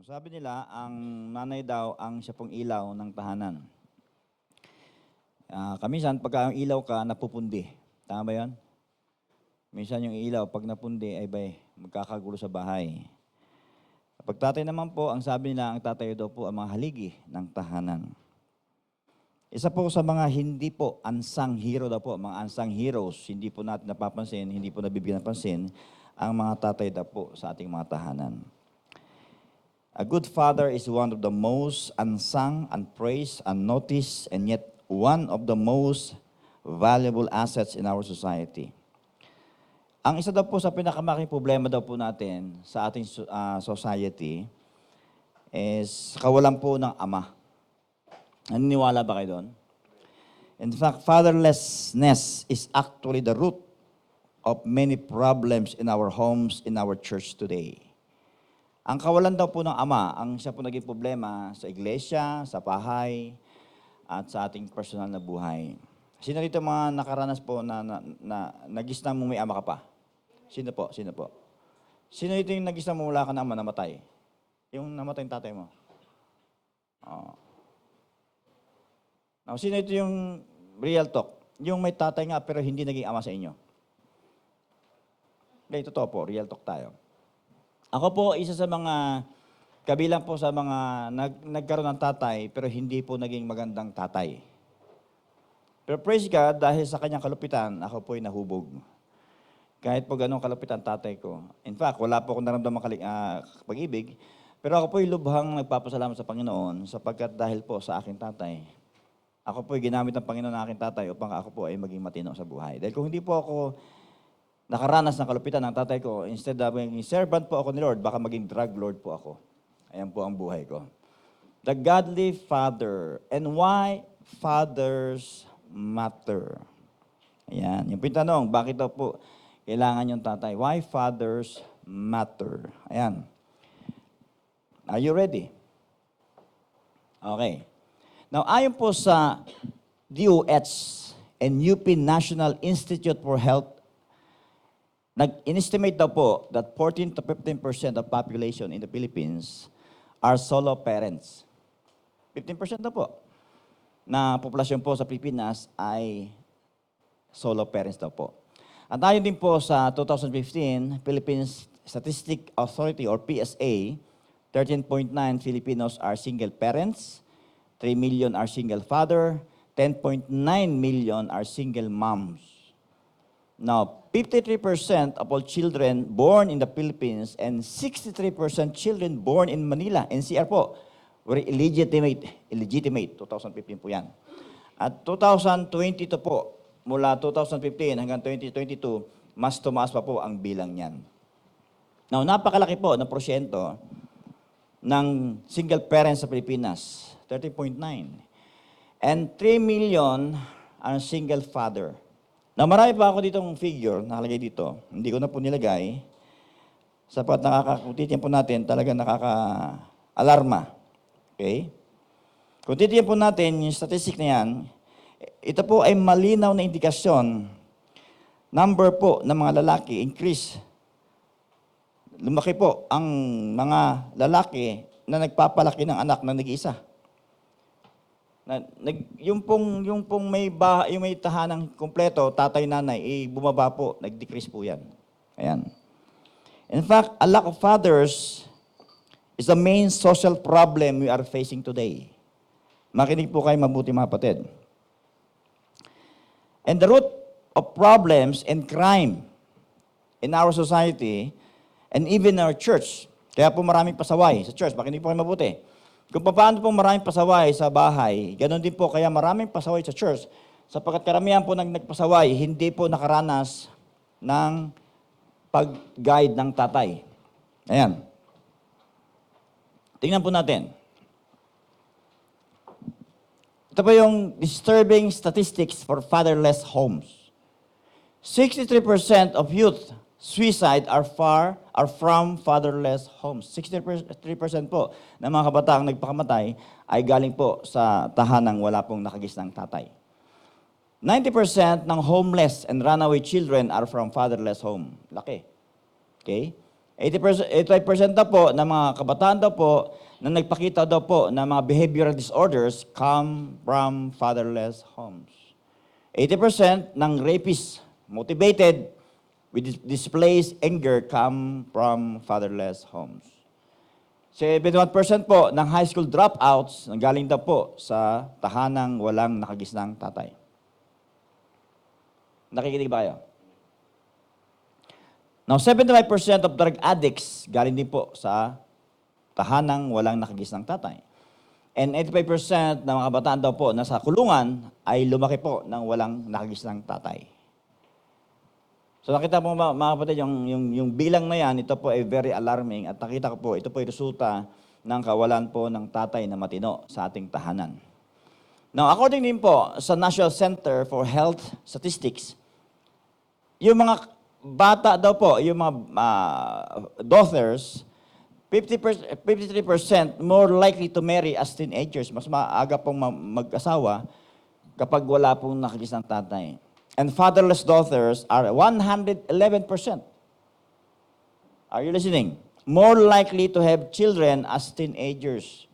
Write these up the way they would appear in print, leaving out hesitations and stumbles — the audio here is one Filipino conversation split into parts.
Sabi nila, ang nanay daw ang siya pong ilaw ng tahanan. Kaminsan, pagka ang ilaw ka, napupundi. Tama ba yan? Minsan yung ilaw, pag napundi, ay bay, magkakagulo sa bahay. Pag tatay naman po, ang sabi nila, ang tatay daw po ang mga haligi ng tahanan. Isa po sa mga hindi po unsung hero daw po, mga unsung heroes, hindi po natin napapansin, hindi po nabibigyan ng pansin, ang mga tatay daw po sa ating mga tahanan. A good father is one of the most unsung, unpraised, unnoticed, and yet one of the most valuable assets in our society. Ang isa daw po sa pinakamaking problema daw po natin sa ating society is kawalan po ng ama. Naniniwala ba kayo doon? In fact, fatherlessness is actually the root of many problems in our homes, in our church today. Ang kawalan daw po ng ama, ang siya po naging problema sa iglesia, sa bahay, at sa ating personal na buhay. Sino dito mga nakaranas po na nagisna mo may ama ka pa? Sino po? Sino po? Sino dito yung nagisna mo wala ka na ama, namatay? Yung namatay yung tatay mo? Oh. Now, sino ito yung real talk? Yung may tatay nga pero hindi naging ama sa inyo? Okay, totoo po, real talk tayo. Ako po, isa sa mga, kabilang po sa mga nagkaroon ng tatay, pero hindi po naging magandang tatay. Pero praise God, dahil sa kanyang kalupitan, ako po'y nahubog. Kahit po ganong kalupitan tatay ko. In fact, wala po akong naramdamang pag-ibig, pero ako po'y lubhang nagpapasalamat sa Panginoon sapagkat dahil po sa aking tatay, ako po'y ginamit ng Panginoon ng aking tatay upang ako po ay maging matino sa buhay. Dahil kung hindi po ako nakaranas ng kalupitan ng tatay ko, instead of maging servant po ako ni Lord, baka maging drug lord po ako. Ayan po ang buhay ko. The godly father. And why fathers matter? Ayan. Yung pintanong, bakit daw po kailangan yung tatay? Why fathers matter? Ayan. Are you ready? Okay. Now, ayon po sa DOH and UP National Institute for Health, nag-inestimate daw po that 14 to 15% of population in the Philippines are solo parents. 15% na po na populasyon po sa Pilipinas ay solo parents daw po. At ayon din po sa 2015, Philippines Statistic Authority or PSA, 13.9 Filipinos are single parents, 3 million are single father, 10.9 million are single moms. Now, 53% of all children born in the Philippines and 63% children born in Manila, NCR po, were illegitimate, 2015 po yan. At 2022 po, mula 2015 hanggang 2022, mas tumaas pa po ang bilang niyan. Now, napakalaki po ng porsyento ng single parents sa Pilipinas, 30.9. And 3 million are single father. Na marami pa ako ditong figure, nakalagay dito. Hindi ko na po nilagay. Sapat kung titiyan po natin, talaga nakaka-alarma. Okay? Kung titiyan po natin yung statistic na yan, ito po ay malinaw na indikasyon. Number po ng mga lalaki, increase. Lumaki po ang mga lalaki na nagpapalaki ng anak na nag-iisa. Yung pong may tahanang kumpleto, tatay, nanay, bumaba po, nag-decrease po yan. Ayan. In fact, a lack of fathers is the main social problem we are facing today. Makinig po kayo mabuti mga kapatid. And the root of problems and crime in our society and even our church, kaya po maraming pasaway sa church, makinig po kayo mabuti. Kung paano po maraming pasaway sa bahay, ganoon din po kaya maraming pasaway sa church, sapagkat karamihan po nagpasaway, hindi po nakaranas ng pag-guide ng tatay. Ayan. Tingnan po natin. Ito po yung disturbing statistics for fatherless homes. 63% of youth suicide are from fatherless homes. 63% po ng mga kabataang nagpakamatay ay galing po sa tahanang wala pong nakagisnang tatay. 90% ng homeless and runaway children are from fatherless home. Laki. Okay? 80%, 85% daw po ng mga kabataan daw po na nagpakita daw po ng mga behavioral disorders come from fatherless homes. 80% ng rapists motivated with displaced anger come from fatherless homes. 71% po ng high school dropouts nanggaling daw po sa tahanang walang nakagisnang tatay. Nakikinig ba kayo? Now, 75% of drug addicts galing din po sa tahanang walang nakagisnang tatay. And 85% ng mga kabataan daw po na sa kulungan ay lumaki po ng walang nakagisnang tatay. So nakita po mga kapatid, yung bilang na yan, ito po ay very alarming at nakita ko po, ito po ay resulta ng kawalan po ng tatay na matino sa ating tahanan. Now, according din po sa National Center for Health Statistics, yung mga bata daw po, yung mga daughters, 53% more likely to marry as teenagers. Mas maaga pong mag-asawa kapag wala pong nakagisnang tatay. And fatherless daughters are 111%. Are you listening? More likely to have children as teenagers.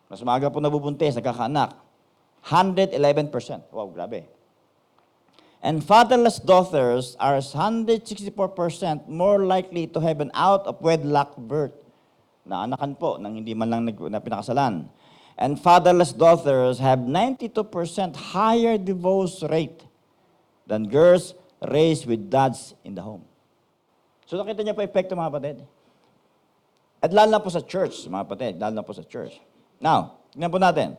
Mas maaga po nabubuntis, nagkakaanak. 111%. Wow, grabe. And fatherless daughters are 164% more likely to have an out-of-wedlock birth. Naanakan po nang hindi man lang na pinakasalan. And fatherless daughters have 92% higher divorce rate than girls raised with dads in the home. So nakita niyo pa epekto mga kapatid? At lalo na po sa church, mga kapatid, lalo na po sa church. Now, tingnan po natin.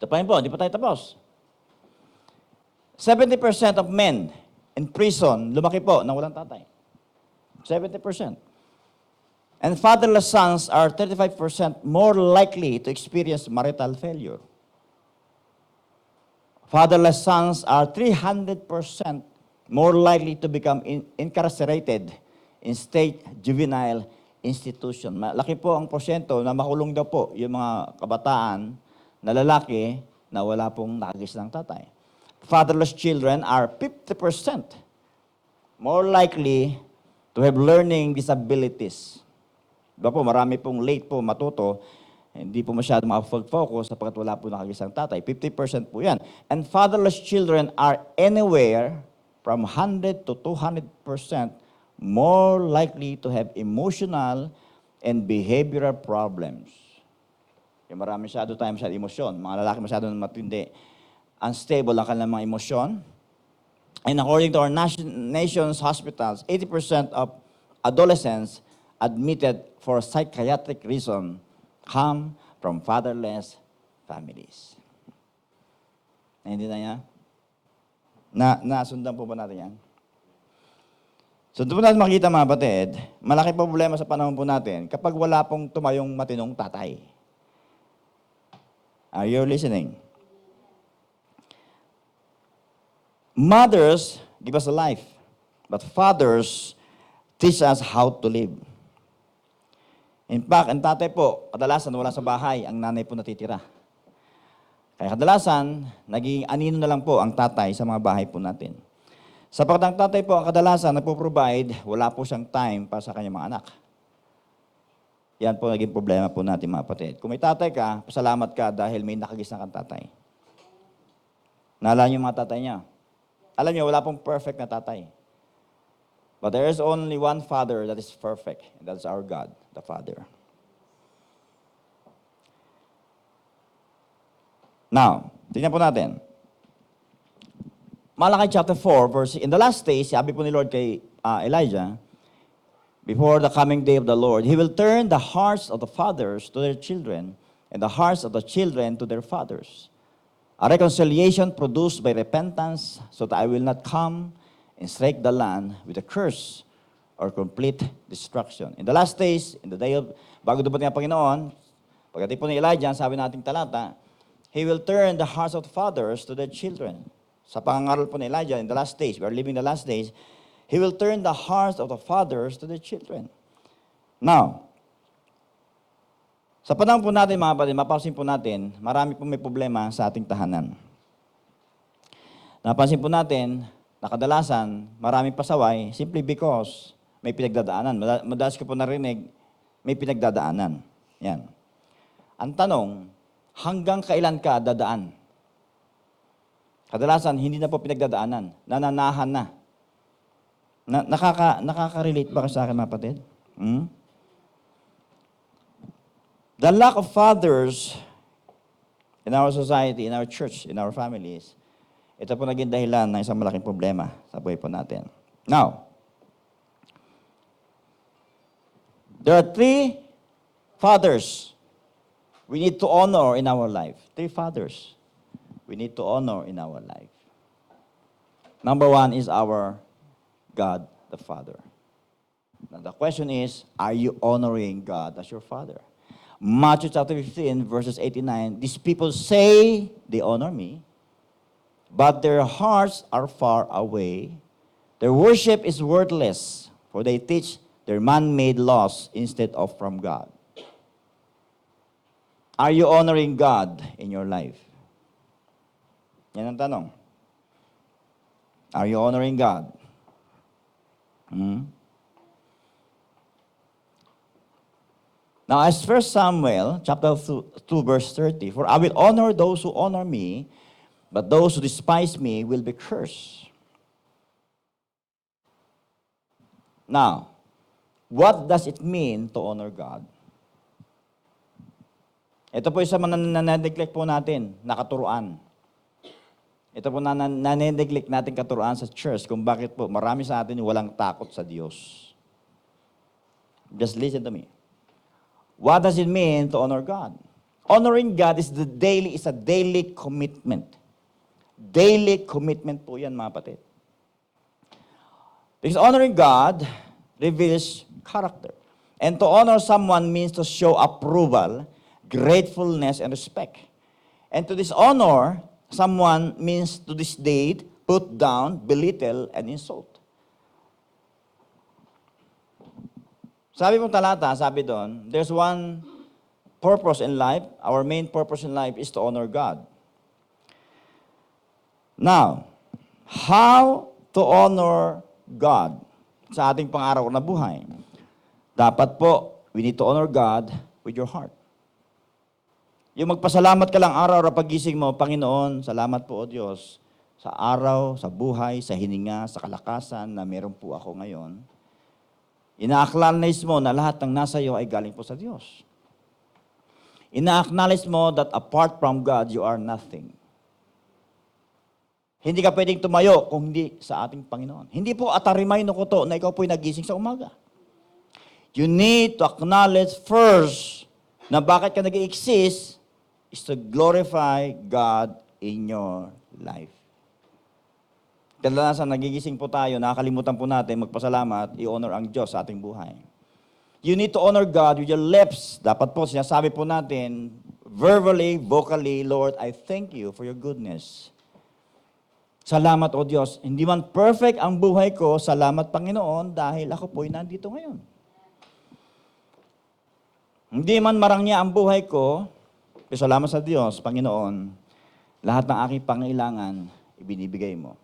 Ito pa rin po, hindi pa tayo tapos. 70% of men in prison, lumaki po nang walang tatay. 70%. And fatherless sons are 35% more likely to experience marital failure. Fatherless sons are 300% more likely to become incarcerated in state juvenile institution. Malaki po ang porsyento na makulong daw po yung mga kabataan na lalaki na wala pong nakagisnang tatay. Fatherless children are 50% more likely to have learning disabilities. Diba po, marami pong late po matuto, hindi po masyado makapag-focus sapagkat wala po nakagisang tatay. 50% po yan. And fatherless children are anywhere from 100 to 200% more likely to have emotional and behavioral problems. Yung marami masyado tayo masyado emosyon. Mga lalaki masyado matindi. Unstable ang kanilang mga emosyon. And according to our nation's hospitals, 80% of adolescents admitted for psychiatric reason come from fatherless families. Hindi na yan? Nasundan po ba natin yan? So doon po natin makita mga batid, malaki problema sa panahon po natin kapag wala pong tumayong matinong tatay. Are you listening? Mothers give us a life, but fathers teach us how to live. In fact, ang tatay po, kadalasan wala sa bahay, ang nanay po natitira. Kaya kadalasan, naging anino na lang po ang tatay sa mga bahay po natin. Sapagkat ang tatay po, ang kadalasan, nagpo-provide, wala po siyang time para sa kanyang mga anak. Yan po naging problema po natin mga kapatid. Kung may tatay ka, pasalamat ka dahil may nakagisna kang tatay. Naalala niyo yung mga tatay niya? Alam niyo, wala pong perfect na tatay. But there is only one Father that is perfect, and that's our God, the Father. Now, tingnan po natin. Malachi chapter 4, verse, in the last days, sabi po ni Lord kay Elijah, before the coming day of the Lord, He will turn the hearts of the fathers to their children, and the hearts of the children to their fathers. A reconciliation produced by repentance, so that I will not come and strike the land with a curse or complete destruction. In the last days, in the day of, bago dumating ang Panginoon, pagdating po ni Elijah, sabi nating talata, He will turn the hearts of the fathers to their children. Sa pangangaral po ni Elijah, in the last days, we are living the last days, He will turn the hearts of the fathers to their children. Now, sa panahon po natin, mga kapatid, mapapansin po natin, marami po may problema sa ating tahanan. Napansin po natin, na kadalasan, maraming pasaway simply because may pinagdadaanan. Madalas ko po narinig, may pinagdadaanan. Yan. Ang tanong, hanggang kailan ka dadaan? Kadalasan, hindi na po pinagdadaanan. Nananahan na. Nakaka-relate ba sa akin, mga kapatid? Hmm? The lack of fathers in our society, in our church, in our families, ito po naging dahilan ng isang malaking problema sa buhay po natin. Now, there are 3 fathers we need to honor in our life. 3 fathers we need to honor in our life. Number 1 is our God the Father. Now the question is, are you honoring God as your Father? Matthew chapter 15, verses 89, these people say they honor me, but their hearts are far away. Their worship is worthless, for they teach their man-made laws instead of from God. Are you honoring God in your life? Yan ang tanong. Are you honoring God? Now, as 1 Samuel chapter 2, verse 30, for I will honor those who honor me, but those who despise me will be cursed. Now, what does it mean to honor God? Ito po isa na-neglect po natin, nakaturuan. Ito po na-neglect natin katuruan sa church kung bakit po marami sa atin walang takot sa Diyos. Just listen to me. What does it mean to honor God? Honoring God is a daily commitment. Daily commitment po yan, mga kapatid. Because honoring God reveals character. And to honor someone means to show approval, gratefulness, and respect. And to dishonor someone means to disdain, put down, belittle, and insult. Sabi mong talata, sabi doon, there's one purpose in life. Our main purpose in life is to honor God. Now, how to honor God sa ating pang-araw na buhay? Dapat po, we need to honor God with your heart. Yung magpasalamat ka lang araw-araw pagising mo, Panginoon, salamat po o Diyos sa araw, sa buhay, sa hininga, sa kalakasan na meron po ako ngayon. Ina-acknowledge mo na lahat ng nasa iyo ay galing po sa Diyos. Ina-acknowledge mo that apart from God, you are nothing. Hindi ka pwedeng tumayo kung hindi sa ating Panginoon. Hindi po atarimay no kuto na ikaw po'y nagising sa umaga. You need to acknowledge first na bakit ka nag-exist is to glorify God in your life. Kadalasan nagigising po tayo, nakakalimutan po natin magpasalamat, i-honor ang Diyos sa ating buhay. You need to honor God with your lips. Dapat po, sinasabi po natin, verbally, vocally, Lord, I thank you for your goodness. Salamat, O Diyos. Hindi man perfect ang buhay ko, salamat, Panginoon, dahil ako po'y nandito ngayon. Hindi man marangya ang buhay ko, salamat sa Diyos, Panginoon, lahat ng aking pangailangan, ibinibigay mo.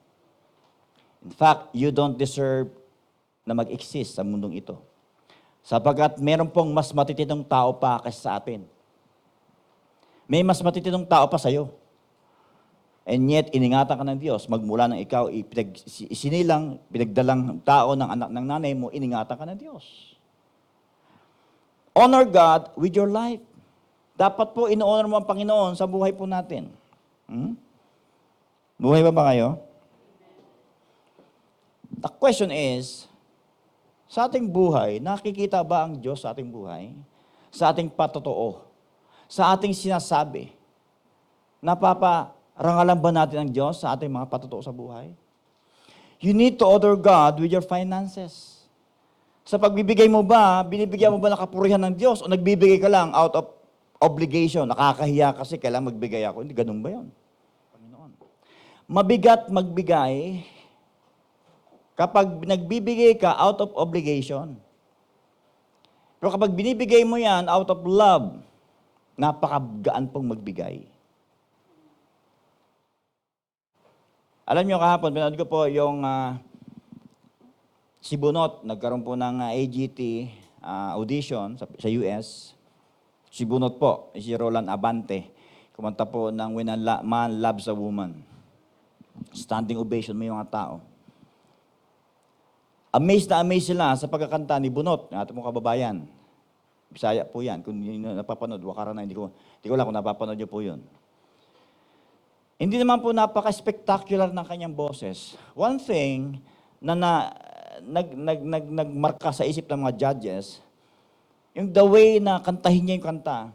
In fact, you don't deserve na mag-exist sa mundong ito. Sapagkat meron pong mas matitinong tao pa kaysa sa atin. May mas matitinong tao pa sa'yo. And yet, iningatan ka ng Diyos. Magmula ng ikaw, pinagdalang tao ng anak ng nanay mo, iningatan ka ng Diyos. Honor God with your life. Dapat po, ino-honor mo ang Panginoon sa buhay po natin. Buhay ba kayo? The question is, sa ating buhay, nakikita ba ang Diyos sa ating buhay? Sa ating patotoo? Sa ating sinasabi? Napaparangalan ba natin ang Diyos sa ating mga patotoo sa buhay? You need to honor God with your finances. Sa pagbibigay mo ba, binibigyan mo ba ng kapurihan ng Diyos o nagbibigay ka lang out of obligation? Nakakahiya kasi kailangan magbigay ako. Hindi, ganun ba yun? Panginoon. Mabigat magbigay kapag nagbibigay ka out of obligation. Pero kapag binibigay mo yan out of love, napakagaan pong magbigay. Alam niyo kahapon, pinanood ko po yung Si Bunot, nagkaroon po ng AGT audition sa US. Si Bunot po, si Roland Abante, kumanta po ng When a Man Loves a Woman. Standing ovation may mga tao. Amazed na amazed sila sa pagkakanta ni Bunot, ng ating mga kababayan. Bisaya po yan. Kung yun napapanood, wakara na, hindi ko lang kung napapanood nyo po yun. Hindi naman po napaka-spectacular ng kanyang boses. One thing na nagmarka sa isip ng mga judges, yung the way na kantahin niya yung kanta,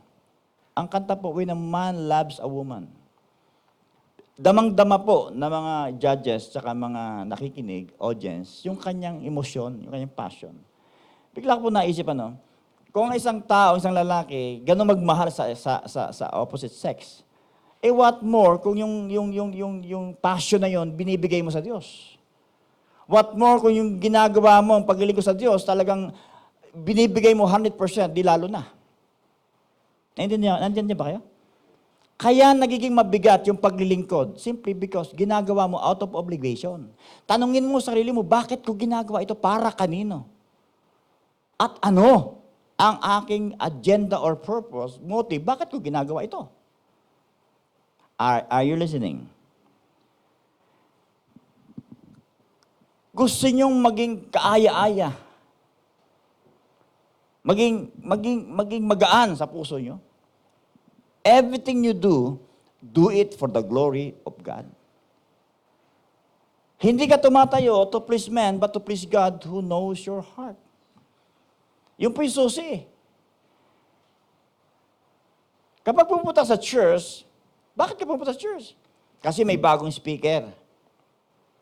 ang kanta po, When a Man Loves a Woman. Damang-dama po ng mga judges tsaka mga nakikinig, audience, yung kanyang emosyon, yung kanyang passion. Bigla ko po naisip, kung isang tao, isang lalaki, gano'n magmahal sa opposite sex, what more kung yung passion na yon binibigay mo sa Diyos? What more kung yung ginagawa mo, ang paglilingkod sa Diyos, talagang binibigay mo 100%, di lalo na. Nandiyan niya ba kayo? Kaya nagiging mabigat yung paglilingkod simply because ginagawa mo out of obligation. Tanungin mo sa sarili mo, bakit ko ginagawa ito para kanino? At ano ang aking agenda or purpose, motive, bakit ko ginagawa ito? Are you listening? Gusto nyong maging kaaya-aya. Maging magaan sa puso nyo. Everything you do it for the glory of God. Hindi ka tumatayo to please man, but to please God who knows your heart. Yung po yung susi. Kapag pupunta sa church, bakit ka pupunta sa church? Kasi may bagong speaker.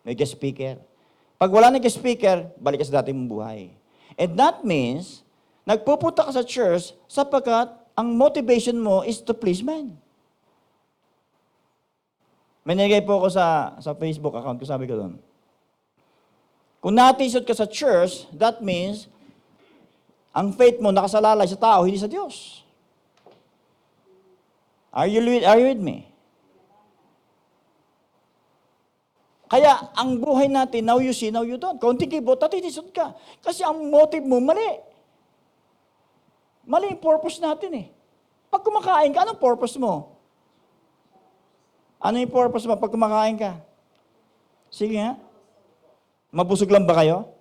May guest speaker. Pag wala na guest speaker, balik ka sa dati mong buhay. And that means, nagpupunta ka sa church sapagkat ang motivation mo is to please man. May nilagay po ako sa Facebook account ko, sabi ko doon. Kung natisod ka sa church, that means, ang faith mo nakasalalay sa tao, hindi sa Diyos. Are you with me? Kaya, ang buhay natin, now you see, now you don't. Kaunting kibot, natitisod ka. Kasi ang motive mo, mali. Mali yung purpose natin eh. Pag kumakain ka, anong purpose mo? Ano yung purpose mo pag kumakain ka? Sige nga. Mabusog lang ba kayo?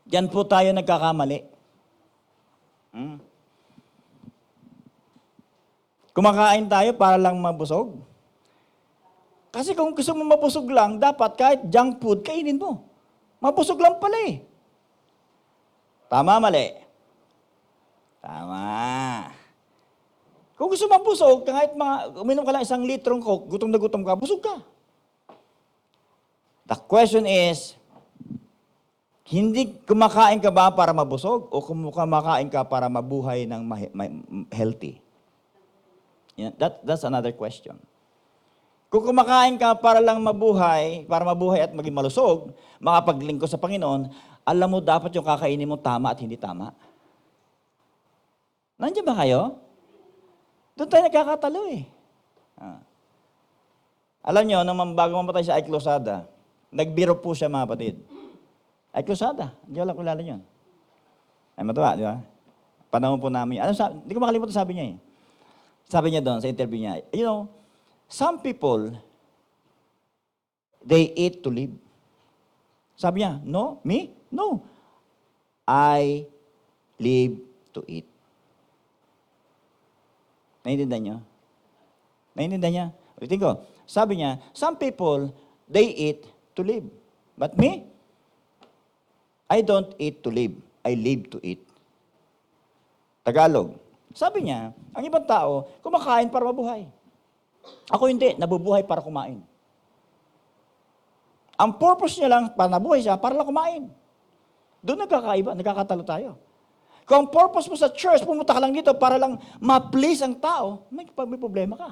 Diyan po tayo nagkakamali. Kumakain tayo para lang mabusog. Kasi kung gusto mo mabusog lang, dapat kahit junk food, kainin mo. Mabusog lang pala eh. Tama, mali? Tama. Kung gusto mo mabusog, kahit uminom ka lang 1 litrong Coke, gutom na gutom ka, busog ka. The question is, hindi kumakain ka ba para mabusog o kumakain ka para mabuhay ng healthy? That's another question. Kung kumakain ka para lang mabuhay at maging malusog, makapaglingkod sa Panginoon, alam mo dapat yung kakainin mo tama at hindi tama. Nandiyan ba kayo? Doon tayo nagkakatalo eh. Alam nyo, nung bago mamatay si Ike Losada, nagbiro po siya mga kapatid. Ike Losada, hindi wala kilala nyo. Ay matawa, di ba? Panahon po namin. Hindi ko makalimutan sabi niya eh. Sabi niya doon sa interview niya, some people, they eat to live. Sabi niya, no, me? No. I live to eat. Naiintindihan niyo? Naiintindihan niya? Ulitin ko. Sabi niya, some people, they eat to live. But me? I don't eat to live. I live to eat. Tagalog. Sabi niya, ang ibang tao, kumakain para mabuhay. Ako hindi, nabubuhay para kumain. Ang purpose niya lang, para nabuhay siya, para lang kumain. Doon nagkakaiba, nagkakatalo tayo. Kung ang purpose mo sa church, pumunta ka lang dito para lang ma-please ang tao, may problema ka.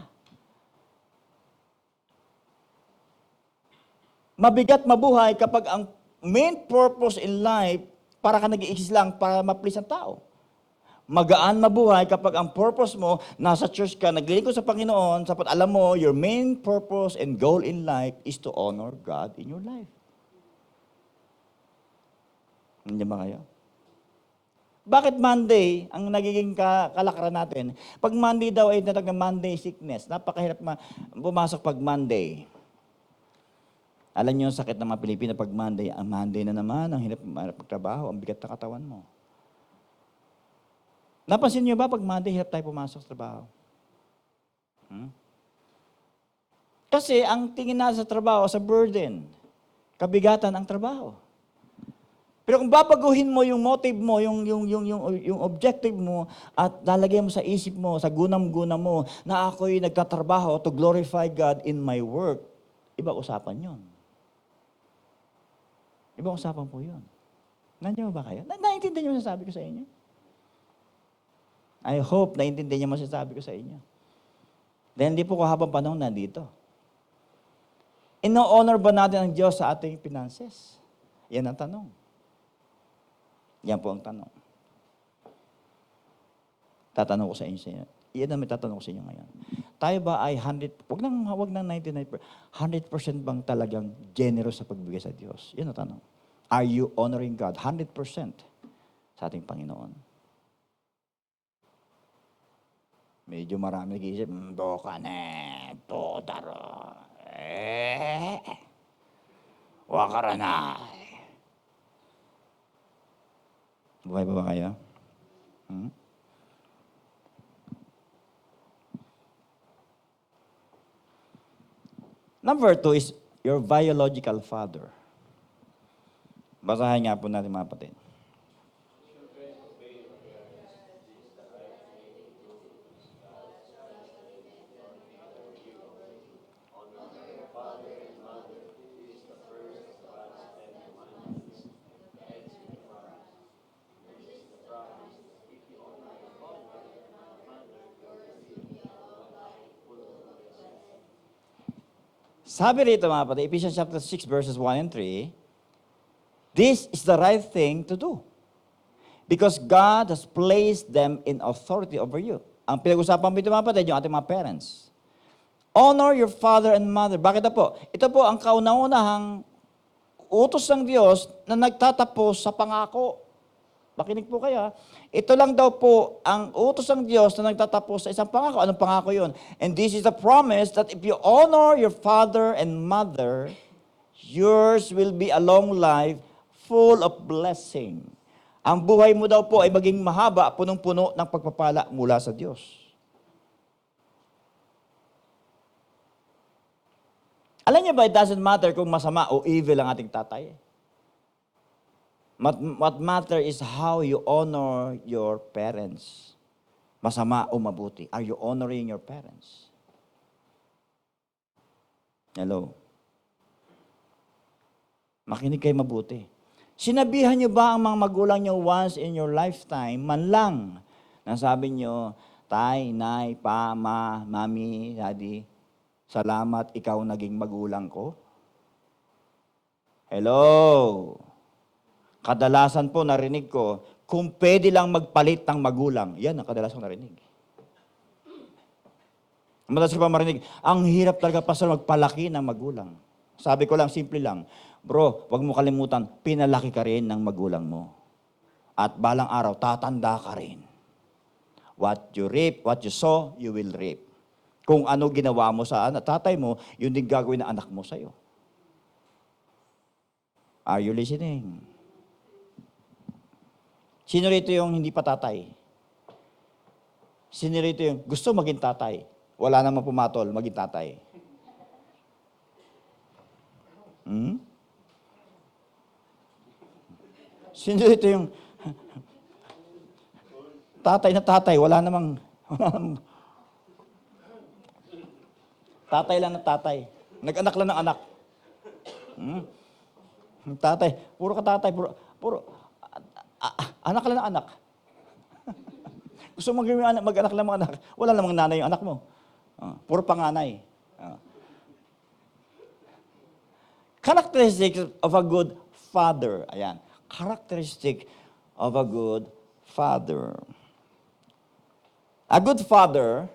Mabigat mabuhay kapag ang main purpose in life, para ka nag-i-exist lang, para ma-please ang tao. Magaan mabuhay kapag ang purpose mo, nasa church ka, naglilingkod sa Panginoon, sapat alam mo, your main purpose and goal in life is to honor God in your life. Nandiyan ba kayo? Bakit Monday ang nagiging kalakaran natin? Pag Monday daw ay natag na Monday sickness. Napakahirap pumasok pag Monday. Alam niyo yung sakit ng mga Pilipino pag Monday. Ang Monday na naman, ang hirap pagtrabaho, ang bigat na katawan mo. Napansin niyo ba pag Monday, hirap tayo pumasok sa trabaho? Kasi ang tingin na sa trabaho, sa burden, kabigatan ang trabaho. Pero kung babaguhin mo yung motive mo, yung objective mo, at lalagyan mo sa isip mo, sa gunam-gunam mo, na ako'y nagtatrabaho to glorify God in my work, iba usapan yun. Iba usapan po yun. Nandiyan ba kayo? Naintindihan niyo yung sasabi ko sa inyo? I hope naintindihan niyo yung masasabi ko sa inyo. Dahil hindi po ko habang panahon nandito. Ino-honor ba natin ang Diyos sa ating finances? Yan ang tanong. Yan po ang tanong. Tatanong ko sa inyo. Yan ang may tatanong ko sa inyo ngayon. Tayo ba ay 100, wag nang 99%, 100% bang talagang generous sa pagbigay sa Diyos? Yan ang tanong. Are you honoring God 100% sa ating Panginoon? Medyo marami nag-iisip, doka na, potaro, wakaranay. Buhay pa ba kayo? Number 2 is your biological father. Basahin nga po natin mga kapatid. Sabi rito mga kapatid, Ephesians chapter 6 verses 1 and 3, this is the right thing to do. Because God has placed them in authority over you. Ang pinag-usapan mo ito mga kapatid, yung ating mga parents. Honor your father and mother. Bakit na po? Ito po ang kauna-unahang utos ng Diyos na nagtatapos sa pangako. Makinig po kayo. Ito lang daw po ang utos ng Diyos na nagtatapos sa isang pangako. Anong pangako yun? And this is the promise that if you honor your father and mother, yours will be a long life full of blessing. Ang buhay mo daw po ay maging mahaba, punong-puno ng pagpapala mula sa Diyos. Alam niyo ba, it doesn't matter kung masama o evil ang ating tatay. What matter is how you honor your parents. Masama o mabuti. Are you honoring your parents? Hello? Makinig kayo mabuti. Sinabihan niyo ba ang mga magulang niyo once in your lifetime, man lang, na sabi niyo, tay, nay, pa, ma, mami, daddy, salamat, ikaw naging magulang ko? Hello? Kadalasan po narinig ko, kung pwede lang magpalit ng magulang, yan ang kadalasan narinig. Madalas ko pa marinig, ang hirap talaga pastor magpalaki ng magulang. Sabi ko lang, simple lang, bro, wag mo kalimutan, pinalaki ka rin ng magulang mo. At balang araw, tatanda ka rin. What you reap, what you sow, you will reap. Kung ano ginawa mo sa tatay mo, yun din gagawin ng anak mo sa'yo. Are you listening? Sino rito yung hindi pa tatay? Sino rito yung gusto maging tatay? Wala namang pumatol, maging tatay. Sino rito yung tatay, wala namang tatay lang na tatay. Nag-anak lang ng anak. Tatay, puro ka tatay, puro anak lang ng anak. Gusto mo mag-anak lang ng anak, wala namang nanay yung anak mo. Puro panganay. Characteristic of a good father. Ayan. Characteristic of a good father. A good father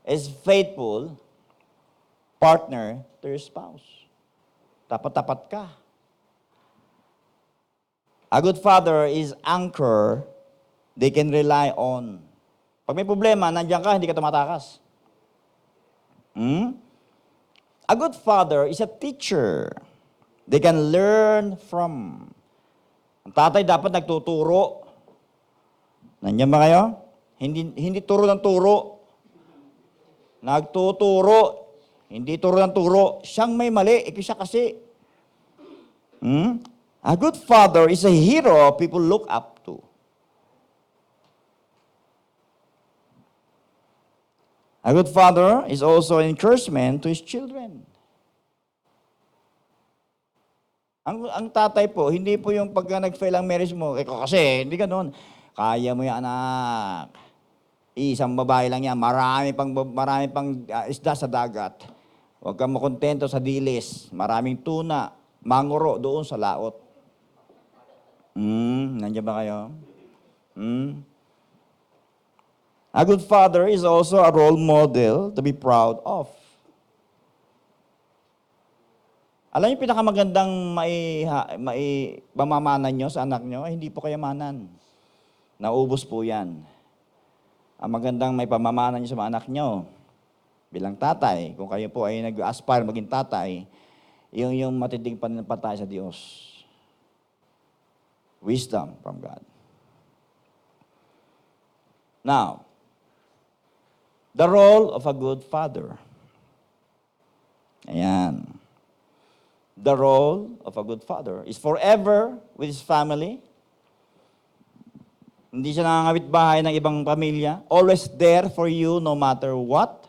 is faithful partner to your spouse. Tapat-tapat ka. A good father is anchor they can rely on. Pag may problema, nandiyan ka, hindi ka tumatakas. A good father is a teacher they can learn from. Ang tatay dapat nagtuturo. Nandiyan ba kayo? Hindi turo ng turo. Nagtuturo. Hindi turo ng turo. Siyang may mali, siya kasi. A good father is a hero people look up to. A good father is also an encouragement to his children. Ang tatay po, hindi po yung pagka nag-fail ang marriage mo, kasi hindi ganoon. Kaya mo yan, anak. Isang babae lang yan, marami pang isda sa dagat. Huwag kang makontento sa dilis. Maraming tuna, manguro doon sa laot. Nandiyan ba kayo? A good father is also a role model to be proud of. Alam niyo, pinakamagandang pamamanan nyo sa anak nyo, ay hindi po kayamanan. Naubos po yan. Ang magandang may pamamanan nyo sa mga anak nyo, bilang tatay, kung kayo po ay nag-aspire maging tatay, yung matinding pananampalataya sa Diyos. Wisdom from God. Now, the role of a good father. Ayan. The role of a good father is forever with his family. Hindi siya nangangawit bahay ng ibang pamilya. Always there for you no matter what.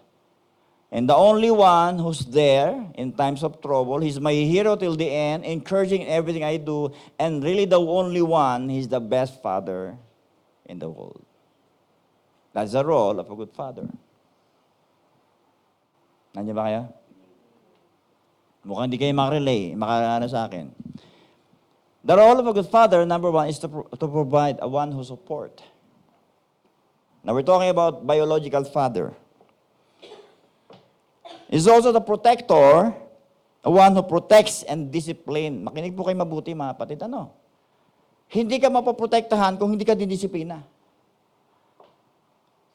And the only one who's there in times of trouble, he's my hero till the end, encouraging everything I do, and really the only one, he's the best father in the world. That's the role of a good father. Nandiyan ba kaya? Mukhang hindi kayo makarelay, makaano sa akin. The role of a good father, number one, is to provide a one who support. Now we're talking about biological father. Is also the protector, a one who protects and discipline. Makinig po kayo mabuti, mga kapatid. Hindi ka mapoprotektahan kung hindi ka didisiplina.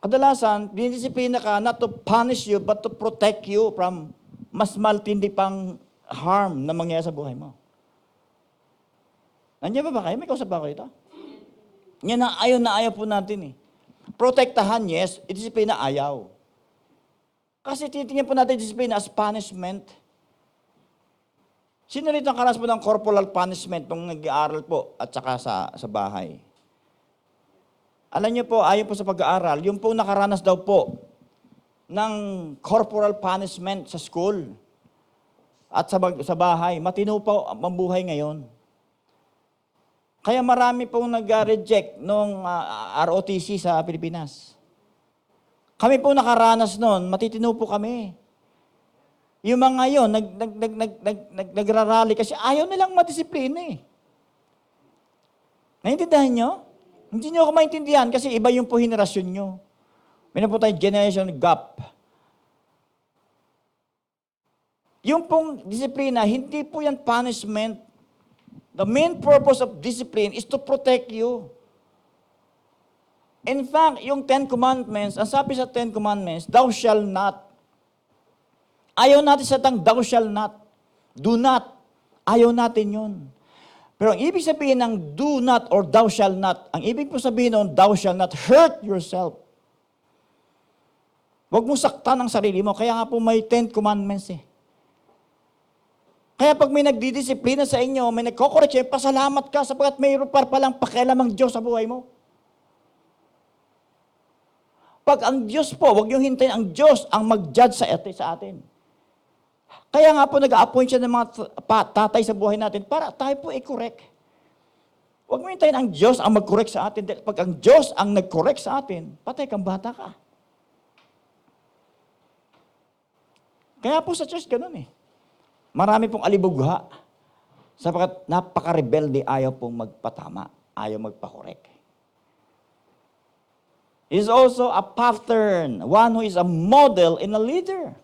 Kadalasan, dinidisiplina ka not to punish you, but to protect you from mas maltindi pang harm na mangyayari sa buhay mo. Nandiyan ba kayo? May kausap ba kayo ito? Yan na ayaw po natin eh. Protektahan, yes. Disiplina, ayaw. Kasi titingnan po natin disiplina as punishment. Sino rito ang karanas po ng corporal punishment nung nag-aaral po at saka sa bahay? Alam niyo po, ayon po sa pag-aaral, yung po nakaranas daw po ng corporal punishment sa school at sa bahay, matino po ang buhay ngayon. Kaya marami pong nag-reject nung ROTC sa Pilipinas. Kami po nakaranas noon, matitino po kami. Yung mga yun, nagrarally kasi ayaw nilang madisiplina eh. Naintindihan nyo? Hindi nyo ako maintindihan kasi iba yung po henerasyon nyo. May po tayong generation gap. Yung pong disiplina, hindi po yan punishment. The main purpose of discipline is to protect you. In fact, yung 10 Commandments, ang sabi sa 10 Commandments, thou shall not. Ayaw natin sa tang thou shall not. Do not. Ayaw natin yun. Pero ang ibig sabihin ng do not or thou shall not, ang ibig po sabihin ng thou shall not hurt yourself. Huwag mo saktan ang sarili mo. Kaya nga po may 10 Commandments eh. Kaya pag may nagdidisiplina sa inyo, may nagkokorek siya, pasalamat ka sapagkat mayroon palang pakialam ang Diyos sa buhay mo. Pag ang Diyos po, huwag niyong hintayin ang Diyos ang mag-judge sa atin. Kaya nga po nag-a-appoint siya ng mga tatay sa buhay natin para tayo po i-correct. Huwag mo hintayin ang Diyos ang mag-correct sa atin. Pag ang Diyos ang nag-correct sa atin, patay kang bata ka. Kaya po sa church, ganun eh. Marami pong alibugha. Sapagkat napaka-rebelde, ayaw pong magpatama. Ayaw magpakorek. He is also a pattern. One who is a model and a leader.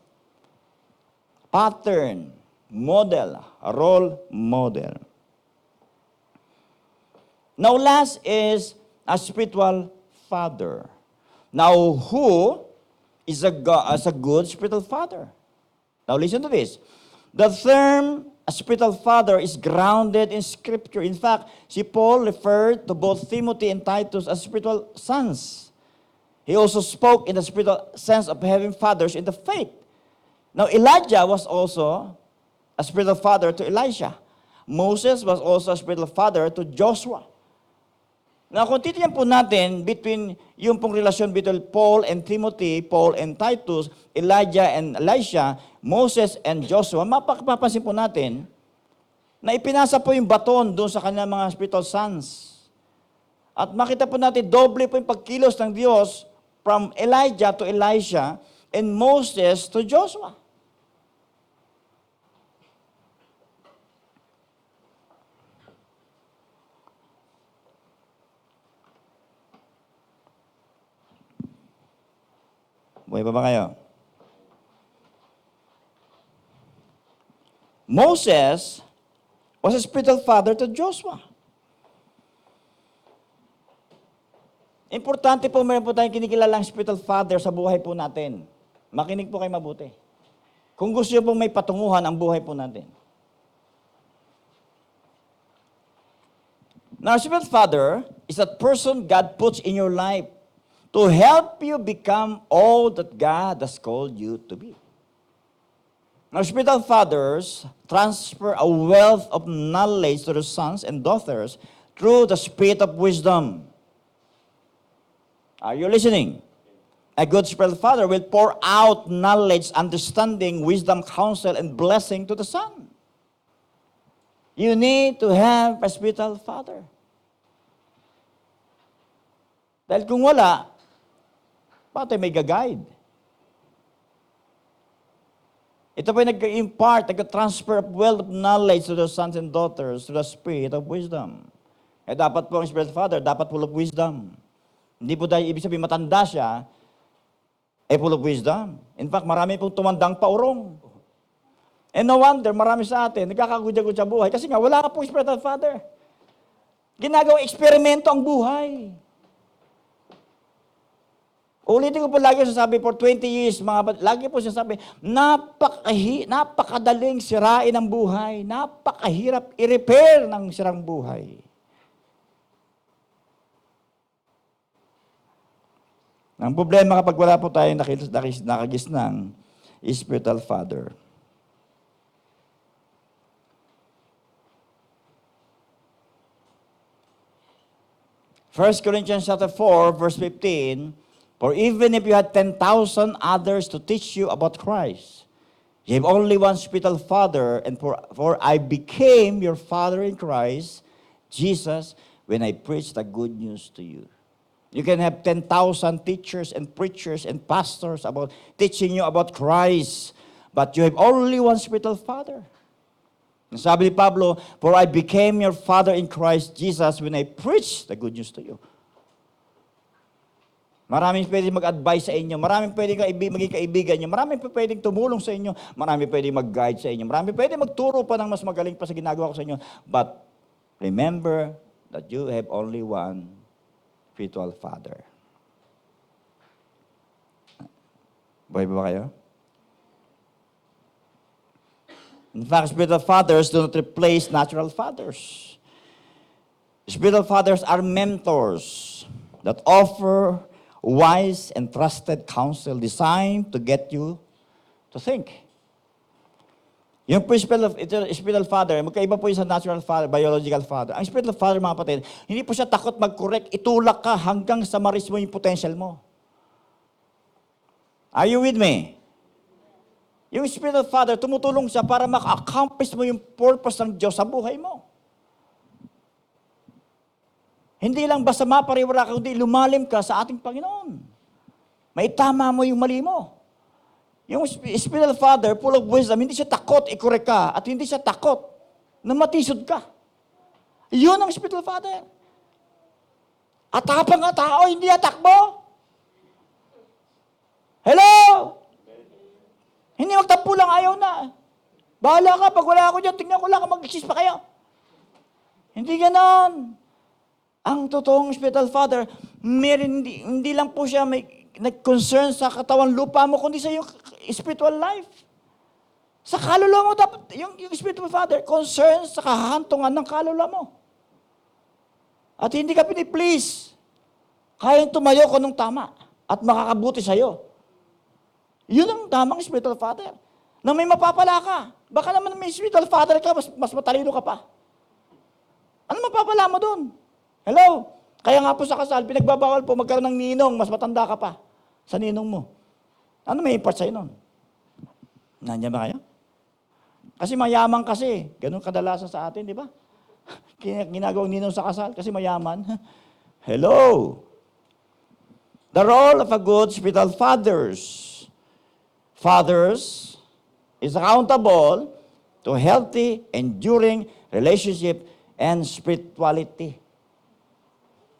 Pattern. Model. A role model. Now, last is a spiritual father. Now, who is a good spiritual father? Now, listen to this. The term a spiritual father is grounded in Scripture. In fact, si Paul referred to both Timothy and Titus as spiritual sons. He also spoke in the spiritual sense of having fathers in the faith. Now, Elijah was also a spiritual father to Elisha. Moses was also a spiritual father to Joshua. Now, kung titignan po natin between yung pong relasyon between Paul and Timothy, Paul and Titus, Elijah and Elisha, Moses and Joshua, mapapansin po natin na ipinasa po yung baton doon sa kanilang mga spiritual sons. At makita po natin, doble po yung pagkilos ng Diyos from Elijah to Elisha and Moses to Joshua. Buhay pa ba kayo? Moses was a spiritual father to Joshua. Importante po, meron po tayong kinikilalang spiritual father sa buhay po natin. Makinig po kayo mabuti. Kung gusto nyo pong may patunguhan ang buhay po natin. Now, spiritual father is that person God puts in your life to help you become all that God has called you to be. Now, spiritual fathers transfer a wealth of knowledge to their sons and daughters through the spirit of wisdom. Are you listening? A good spiritual father will pour out knowledge, understanding, wisdom, counsel, and blessing to the son. You need to have a spiritual father. Dahil kung wala, pati may gag-guide. Ito po yung nag-impart, nag-transfer of wealth of knowledge to their sons and daughters through the spirit of wisdom. Eh dapat po ang spiritual father, dapat full of wisdom. Hindi po dahil ibig sabihin matanda siya, full of wisdom. In fact, marami pong tumandang paurong. And no wonder, marami sa atin, nagkakagudya-gudya buhay kasi nga wala ka pong spiritual father. Ginagawang eksperimento ang buhay. Ulitin ko po lagi sasabi, for 20 years, lagi po sinasabi, napakadaling sirain ang buhay, napakahirap i-repair ng sirang buhay. Ang problema kapag wala po tayong nakagisnang spiritual father. First Corinthians chapter 4, verse 15, for even if you had 10,000 others to teach you about Christ, you have only one spiritual father, and for I became your father in Christ, Jesus, when I preached the good news to you. You can have 10,000 teachers and preachers and pastors about teaching you about Christ, but you have only one spiritual father. Sabi ni Pablo, for I became your father in Christ Jesus when I preached the good news to you. Maraming pwedeng mag-advise sa inyo, maraming pwedeng maging kaibigan nyo, maraming pwedeng tumulong sa inyo, maraming pwedeng mag-guide sa inyo, maraming pwedeng magturo pa ng mas magaling pa sa ginagawa ko sa inyo. But remember that you have only one spiritual father. Buhay ba kayo? In fact, spiritual fathers do not replace natural fathers. Spiritual fathers are mentors that offer wise and trusted counsel designed to get you to think. Yung spiritual father, magkaiba po yung sa natural father, biological father. Ang spiritual father, mga kapatid, hindi po siya takot mag-correct, itulak ka hanggang sa maris mo yung potential mo. Are you with me? Yung spiritual father, tumutulong siya para maka-accomplish mo yung purpose ng Diyos sa buhay mo. Hindi lang basta mapariwara ka, kundi lumalim ka sa ating Panginoon. Maitama mo yung mali mo. Yung spiritual father, full of wisdom, hindi siya takot i-correct ka at hindi siya takot na matisod ka. Yun ang spiritual father. At tapang nga tao, hindi atakbo. Hello? Hindi magtampo lang, ayaw na. Bahala ka, pag wala ako dyan, tingnan ko lang kung mag-exist pa kayo. Hindi ganon. Ang totoong spiritual father, hindi lang po siya may nag-concern sa katawan lupa mo, kundi sa iyong spiritual life. Sa kaluluwa mo, dapat, yung spiritual father, concern sa kahantungan ng kaluluwa mo. At hindi ka piniplease. Kayang tumayo ko nung tama at makakabuti sa'yo. Yun ang tamang spiritual father. Na may mapapala ka. Baka naman may spiritual father ka, mas matalino ka pa. Ano mapapala mo doon? Hello? Kaya nga po sa kasal, pinagbabawal po magkaroon ng ninong, mas matanda ka pa sa ninong mo. Ano may impart sa'yo nun? Nandiyan ba kayo? Kasi mayaman kasi. Ganun kadalasan sa atin, di ba? Ginagawang ninong sa kasal kasi mayaman. Hello? The role of a good spiritual fathers is accountable to healthy, enduring relationship and spirituality.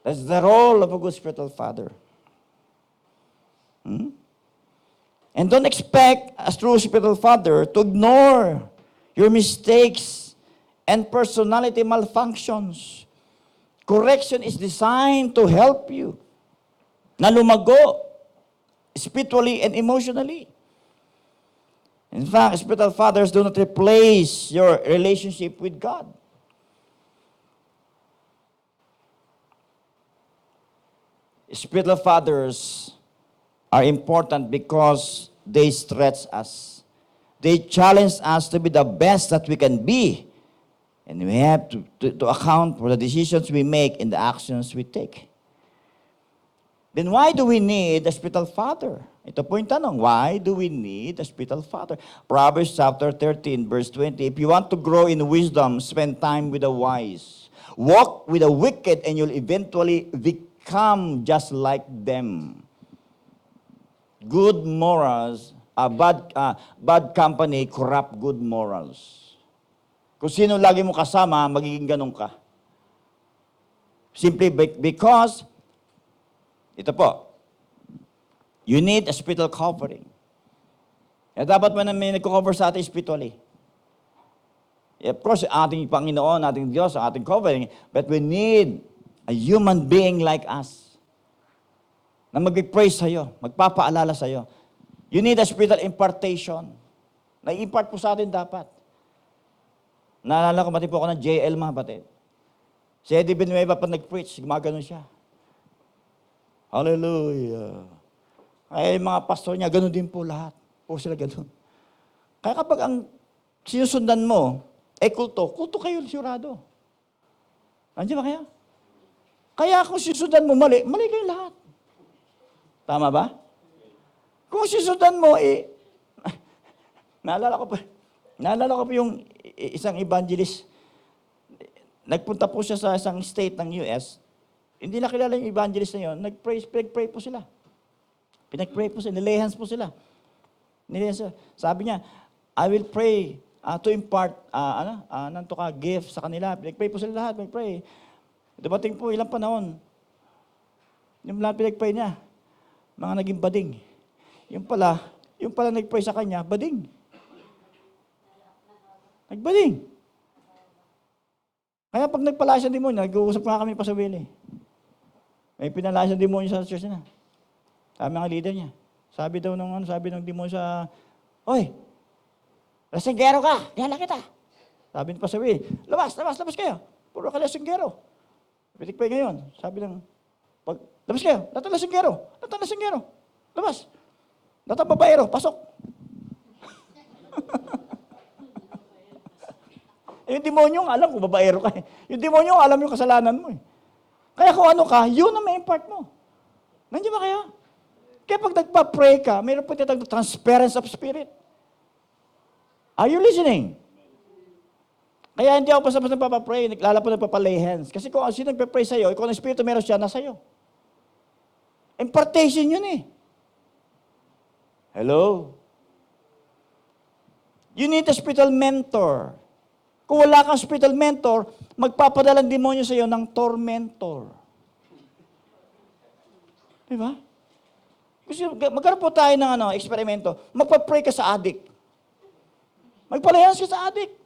That's the role of a good spiritual father. And don't expect a true spiritual father to ignore your mistakes and personality malfunctions. Correction is designed to help you na lumago spiritually and emotionally. In fact, spiritual fathers do not replace your relationship with God. Spiritual fathers are important because they stretch us. They challenge us to be the best that we can be. And we have to account for the decisions we make and the actions we take. Then why do we need a spiritual father? Ito po yung tanong, why do we need a spiritual father? Proverbs chapter 13, verse 20, if you want to grow in wisdom, spend time with the wise. Walk with the wicked and you'll eventually become just like them. Good morals, bad company corrupt good morals. Kung sino lagi mo kasama, magiging ganun ka. Simply because, ito po, you need a spiritual covering. Kaya dapat man may nagko-cover sa atin spiritually. Of course, ating Panginoon, ating Diyos, ating covering, but we need a human being like us na mag-pray sa'yo, magpapaalala sa'yo. You need a spiritual impartation. Na-impart po sa atin dapat. Naalala ko, pati po ako ng JL, mga batid. Si Eddie Vinueva pa nag-preach, gumagano siya. Hallelujah. Ay, mga pastor niya, ganun din po lahat. Po sila ganun. Kaya kapag ang sinusundan mo, kulto kayo, sigurado. Andiyan ba kaya? Kaya kung sinusundan mo, mali kayo lahat. Tama ba? Kung sinusundan mo, naalala ko pa yung isang evangelist. Nagpunta po siya sa isang state ng US. Hindi na kilala yung evangelist na yun. Pinag-pray po sila. Nilehans po sila. Sabi niya, I will pray to impart, gift sa kanila. Pinag-pray po sila lahat, pinag-pray. Dumating po ilang panahon. Yung lahat pinag-pray niya, mga naging bading. Yung pala nag-pray sa kanya, bading. Nagbading. Kaya pag nagpalaya sa demonyo, nag-uusap nga kami pa sa Willie. May pinalaya sa demonyo sa church na. Sabi ng leader niya. Sabi ng demonyo sa, Hoy, lasinggero ka, dihala kita. Sabi ni Pastor Willie, labas kayo. Puro ka lasinggero. Pitikpay ngayon. Sabi ng, labas kayo, lasinggero. Labas. Babaero, pasok. Yung demonyo alam kung babaero ka eh. Yung demonyo alam yung kasalanan mo eh. Kaya kung ano ka, yun ang may impart mo. Nandiyan ba kayo? Kaya pag nagpa-pray ka, mayroon po tinatawag na transparency of spirit. Are you listening? Kaya hindi ako basta nagpapa-pray, lalo po nagpapa-lay hands. Kasi kung sino nagpa-pray sa'yo, kung ang espiritu meron siya, nasa iyo. Impartation yun eh. Hello? You need a spiritual mentor. Kung wala kang spiritual mentor, magpapadala ng demonyo sa iyo ng tormentor. Diba? Kasi magkaroon po tayo ng eksperimento. Magpa-pray ka sa addict. Magpalayas ka sa addict.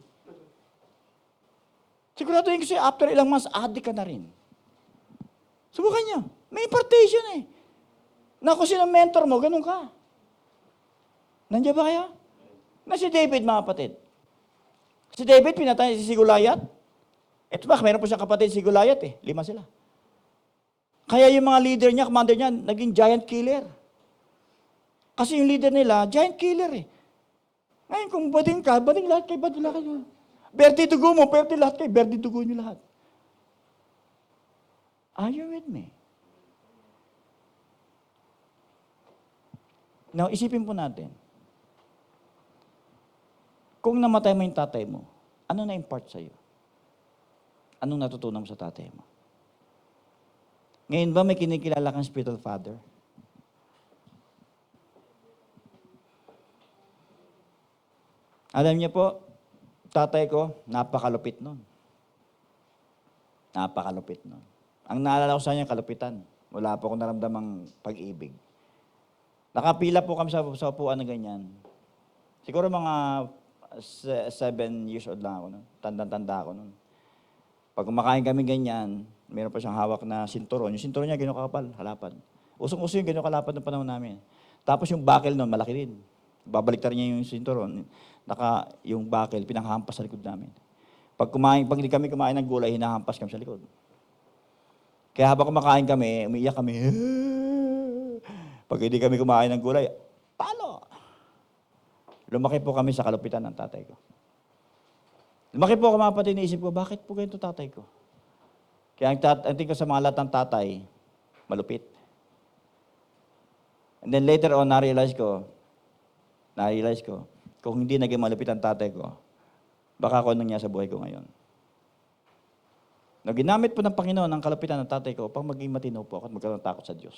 Siguraduhin kasi after ilang months, addict ka na rin. Subukan nyo. May impartation eh. Na kung sino mentor mo, ganun ka. Nandiyan ba kayo? Na si David, mga kapatid. Si David, pinatay si Goliath. Ito ba, meron po siyang kapatid si Goliath eh. 5 sila. Kaya yung mga leader niya, commander niya, naging giant killer. Kasi yung leader nila, giant killer eh. Ngayon, kung bading ka, bading lahat kayo, bading lahat kayo. Berti dugo mo, berti lahat kayo, berti dugo nyo lahat. Are you with me? Now, isipin po natin. Kung namatay mo yung tatay mo, ano na-impart sa'yo? Anong natutunan mo sa tatay mo? Ngayon ba may kinikilala kang spiritual father? Alam niyo po, tatay ko, napakalupit nun. Napakalupit nun. Ang naalala ko sa kanya, kalupitan. Wala po akong naramdamang pag-ibig. Nakapila po kami sa upuan na ganyan. Siguro mga 7 years old lang ako nun. Tanda-tanda ako nun. Pag kumakain kami ganyan, meron pa siyang hawak na sinturon. Yung sinturon niya, gano'ng kakapal, halapan. Usong-uso yung gano'ng kalapad ng panahon namin. Tapos yung bakil nun, malaki rin. Babaliktad niya yung sinturon. Yung bakil, pinanghampas sa likod namin. Pag hindi kami kumain ng gulay, hinahampas kami sa likod. Kaya habang kumakain kami, umiiyak kami. Pag hindi kami kumain ng gulay, palo! Lumaki po kami sa kalupitan ng tatay ko. Lumaki po ako mga kapatid, naisip ko, bakit po ganito tatay ko? Kaya ang tingin ko sa mga lahat ng tatay, malupit. And then later on, na-realize ko, kung hindi naging malupit ang tatay ko, baka ako nangyari sa buhay ko ngayon. Ginamit po ng Panginoon ang kalupitan ng tatay ko upang maging matino po ako at magkaroon ng takot sa Diyos.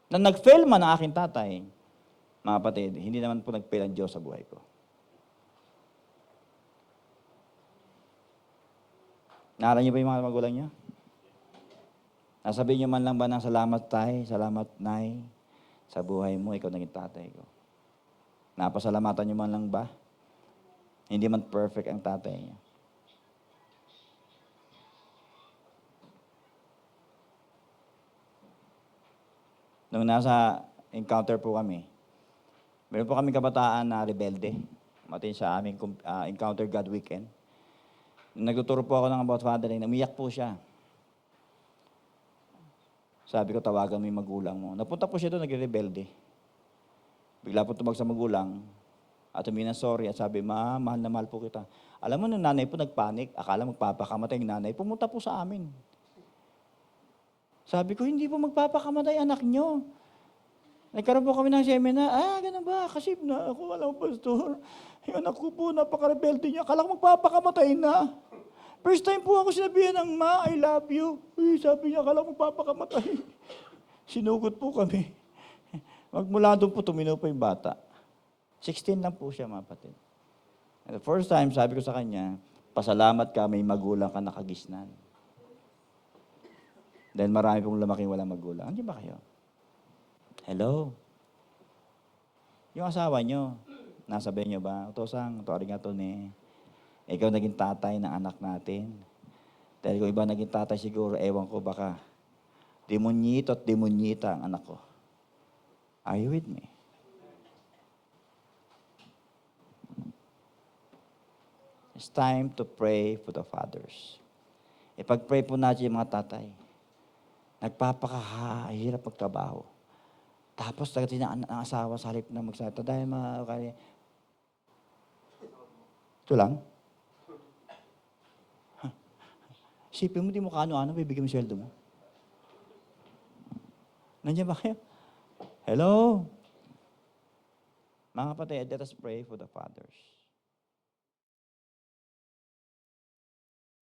Na nag-fail man ang aking tatay, mga kapatid, hindi naman po nag-fail ang Diyos sa buhay ko. Naaral niyo ba yung mga magulang niyo? Nasabihin niyo man lang ba ng salamat tay, salamat nay, sa buhay mo, ikaw naging tatay ko. Napasalamatan niyo man lang ba? Hindi man perfect ang tatay niya. Nung nasa encounter po kami, meron po kami kabataan na rebelde. Matin sa aming Encounter God Weekend. Nung nagtuturo po ako ng about fathering, umiyak po siya. Sabi ko, tawagan mo yung magulang mo. Napunta po siya doon, nagre-rebelde. Bigla po tumag sa magulang at humingi ng sorry at sabi, mahal na mahal po kita. Alam mo, nung nanay po nagpanik, akala magpapakamatay yung nanay, pumunta po sa amin. Sabi ko, hindi po magpapakamatay anak nyo. Nagkaroon po kami ng seminar, ganun ba? Kasi na ako, alam mo, pastor, yung anak ko po, napaka-rebelde niya. Akala ko magpapakamatay na. First time po ako sinabihan ng ma, I love you. Uy, sabi niya, akala ko magpapakamatay. Sinugot po kami. Magmula doon po, tumino po yung bata. 16 lang po siya, mga kapatid. And the first time, sabi ko sa kanya, pasalamat ka, may magulang ka nakagisnan. Dahil marami pong lumaking walang magulang. Andiyan ba kayo? Hello? Yung asawa nyo, nasabihin nyo ba, Otosang, ito arigato ni, ikaw naging tatay ng anak natin. Dahil kung iba naging tatay siguro, ewan ko baka, demonyito at demonyita ang anak ko. Are you with me? It's time to pray for the fathers. Ipag-pray po natin yung mga tatay. Nagpapakahirap magtrabaho. Tapos tagatin ang asawa sa halip na magsalita. Dahil ito lang. Isipin mo, di mo kaano-ano, bibigyan mo sweldo mo. Nandiyan ba kayo? Hello? Mga kapatid, let us pray for the fathers.